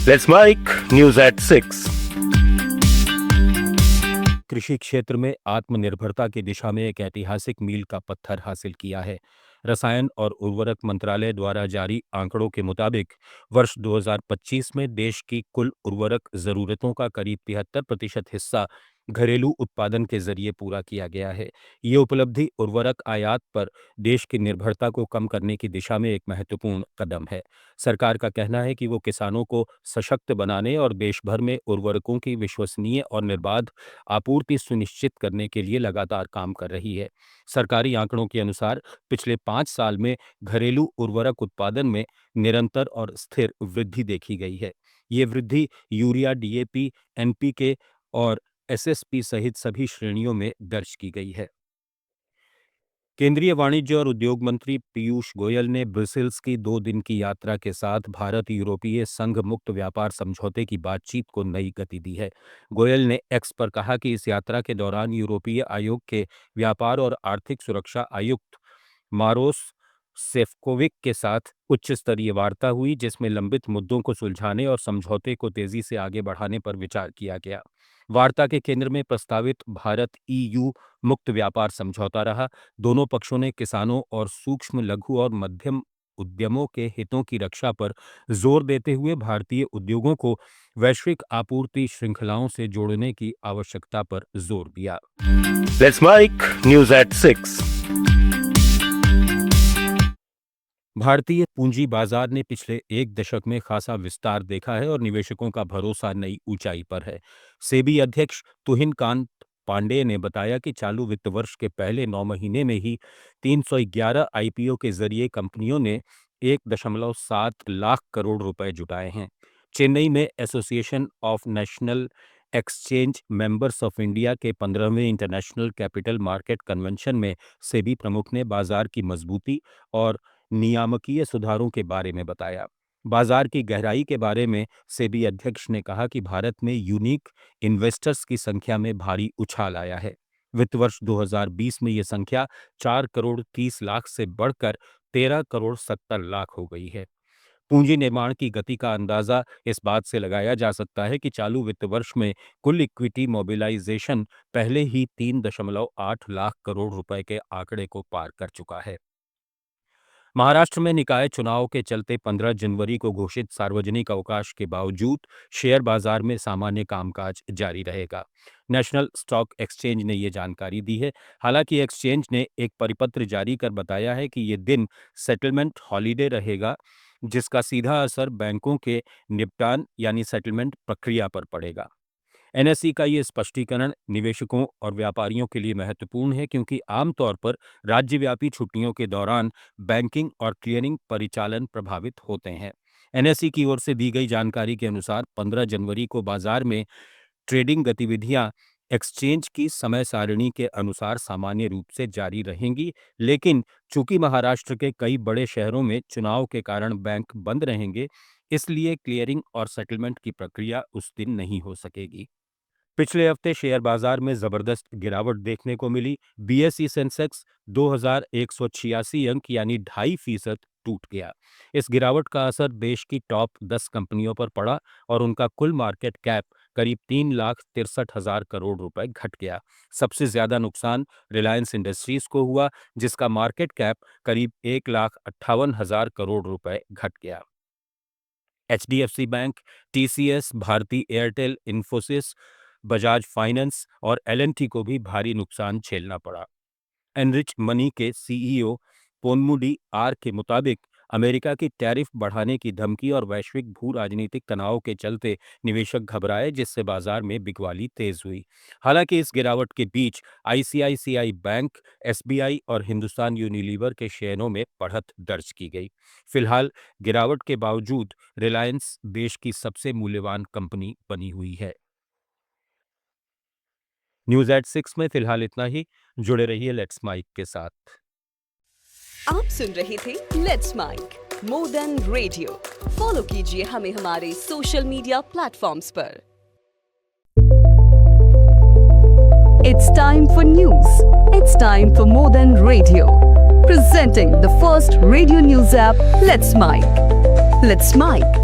Let's Mike News at 6. कृषि क्षेत्र में आत्मनिर्भरता की दिशा में एक ऐतिहासिक मील का पत्थर हासिल किया है। रसायन और उर्वरक मंत्रालय द्वारा जारी आंकड़ों के मुताबिक वर्ष 2025 में देश की कुल उर्वरक जरूरतों का करीब 73% हिस्सा घरेलू उत्पादन के जरिए पूरा किया गया है। ये उपलब्धि उर्वरक आयात पर देश की निर्भरता को कम करने की दिशा में एक महत्वपूर्ण कदम है। सरकार का कहना है कि वो किसानों को सशक्त बनाने और देश भर में उर्वरकों की विश्वसनीय और निर्बाध आपूर्ति सुनिश्चित करने के लिए लगातार काम कर रही है। सरकारी आंकड़ों के अनुसार पिछले 5 साल में घरेलू उर्वरक उत्पादन में निरंतर और स्थिर वृद्धि देखी गई है। ये वृद्धि यूरिया, डीएपी, एनपीके और एसएसपी सहित सभी श्रेणियों में दर्ज की गई है। केंद्रीय वाणिज्य और उद्योग मंत्री पीयूष गोयल ने ब्रसेल्स की 2 दिन की यात्रा के साथ भारत यूरोपीय संघ मुक्त व्यापार समझौते की बातचीत को नई गति दी है। गोयल ने एक्स पर कहा कि इस यात्रा के दौरान यूरोपीय आयोग के व्यापार और आर्थिक सुरक्षा आयुक्त मारोस सेफकोविक के साथ उच्च स्तरीय वार्ता हुई, जिसमें लंबित मुद्दों को सुलझाने और समझौते को तेजी से आगे बढ़ाने पर विचार किया गया। वार्ता के केंद्र में प्रस्तावित भारत ईयू मुक्त व्यापार समझौता रहा। दोनों पक्षों ने किसानों और सूक्ष्म, लघु और मध्यम उद्यमों के हितों की रक्षा पर जोर देते हुए भारतीय उद्योगों को वैश्विक आपूर्ति श्रृंखलाओं से जोड़ने की आवश्यकता पर जोर दिया। Let's Mike News at 6. भारतीय पूंजी बाजार ने पिछले 1 दशक में खासा विस्तार देखा है और निवेशकों का भरोसा नई ऊंचाई पर है। सेबी अध्यक्ष तुहिन कांत पांडेय ने बताया कि चालू वित्त वर्ष के पहले 9 महीने में ही 311 आईपीओ के जरिए कंपनियों ने 1.7 लाख करोड़ रुपए जुटाए हैं। चेन्नई में association of national exchange members of India के 15वें इंटरनेशनल कैपिटल मार्केट कन्वेंशन में सेबी प्रमुख ने बाजार की मजबूती और नियामकीय सुधारों के बारे में बताया। बाजार की गहराई के बारे में सेबी अध्यक्ष ने कहा कि भारत में यूनिक इन्वेस्टर्स की संख्या में भारी उछाल आया है। वित्त वर्ष 2020 में ये संख्या 4 करोड़ 30 लाख से बढ़कर 13 करोड़ 70 लाख हो गई है। पूंजी निर्माण की गति का अंदाजा इस बात से लगाया जा सकता है कि चालू वित्त वर्ष में कुल इक्विटी मोबिलाइजेशन पहले ही 3.8 लाख करोड़ रुपए के आंकड़े को पार कर चुका है। महाराष्ट्र में निकाय चुनाव के चलते 15 जनवरी को घोषित सार्वजनिक अवकाश के बावजूद शेयर बाजार में सामान्य कामकाज जारी रहेगा। नेशनल स्टॉक एक्सचेंज ने ये जानकारी दी है। हालांकि एक्सचेंज ने एक परिपत्र जारी कर बताया है कि ये दिन सेटलमेंट हॉलीडे रहेगा, जिसका सीधा असर बैंकों के निपटान यानी सेटलमेंट प्रक्रिया पर पड़ेगा। एनएसई का ये स्पष्टीकरण निवेशकों और व्यापारियों के लिए महत्वपूर्ण है, क्योंकि आमतौर पर राज्यव्यापी छुट्टियों के दौरान बैंकिंग और क्लियरिंग परिचालन प्रभावित होते हैं। एनएसई की ओर से दी गई जानकारी के अनुसार 15 जनवरी को बाजार में ट्रेडिंग गतिविधियां एक्सचेंज की समय सारिणी के अनुसार सामान्य रूप से जारी रहेंगी, लेकिन चूंकि महाराष्ट्र के कई बड़े शहरों में चुनाव के कारण बैंक बंद रहेंगे, इसलिए क्लियरिंग और सेटलमेंट की प्रक्रिया उस दिन नहीं हो सकेगी। पिछले हफ्ते शेयर बाजार में जबरदस्त गिरावट देखने को मिली। बीएसई सेंसेक्स 2186 अंक यानी 2.5% टूट गया। इस गिरावट का असर देश की टॉप 10 कंपनियों पर पड़ा और उनका कुल मार्केट कैप करीब 3,63,000 करोड़ रुपए घट गया। सबसे ज्यादा नुकसान रिलायंस इंडस्ट्रीज को हुआ, जिसका मार्केट कैप करीब 1,58,000 करोड़ रुपए घट गया। HDFC bank, TCS, Bharti Airtel, Infosys, Bajaj finance और एलएनटी को भी भारी नुकसान झेलना पड़ा। एनरिच मनी के सीईओ पोनमुडी आर के मुताबिक अमेरिका की टैरिफ बढ़ाने की धमकी और वैश्विक भू राजनीतिक तनाव के चलते निवेशक घबराए, जिससे बाजार में बिकवाली तेज हुई। हालांकि इस गिरावट के बीच आईसीआईसीआई बैंक, एसबीआई और हिंदुस्तान यूनिलीवर के शेयरों में बढ़त दर्ज की गई। फिलहाल गिरावट के बावजूद रिलायंस देश की सबसे मूल्यवान कंपनी बनी हुई है। न्यूज एट 6 में फिलहाल इतना ही। जुड़े रहिए लेट्स माइक के साथ। आप सुन रहे थे let's mike more than radio. Follow कीजिए हमें हमारे सोशल मीडिया प्लेटफॉर्म्स पर। It's time for news. It's time for more than radio. Presenting the first radio news app, Let's Mike. Let's Mike.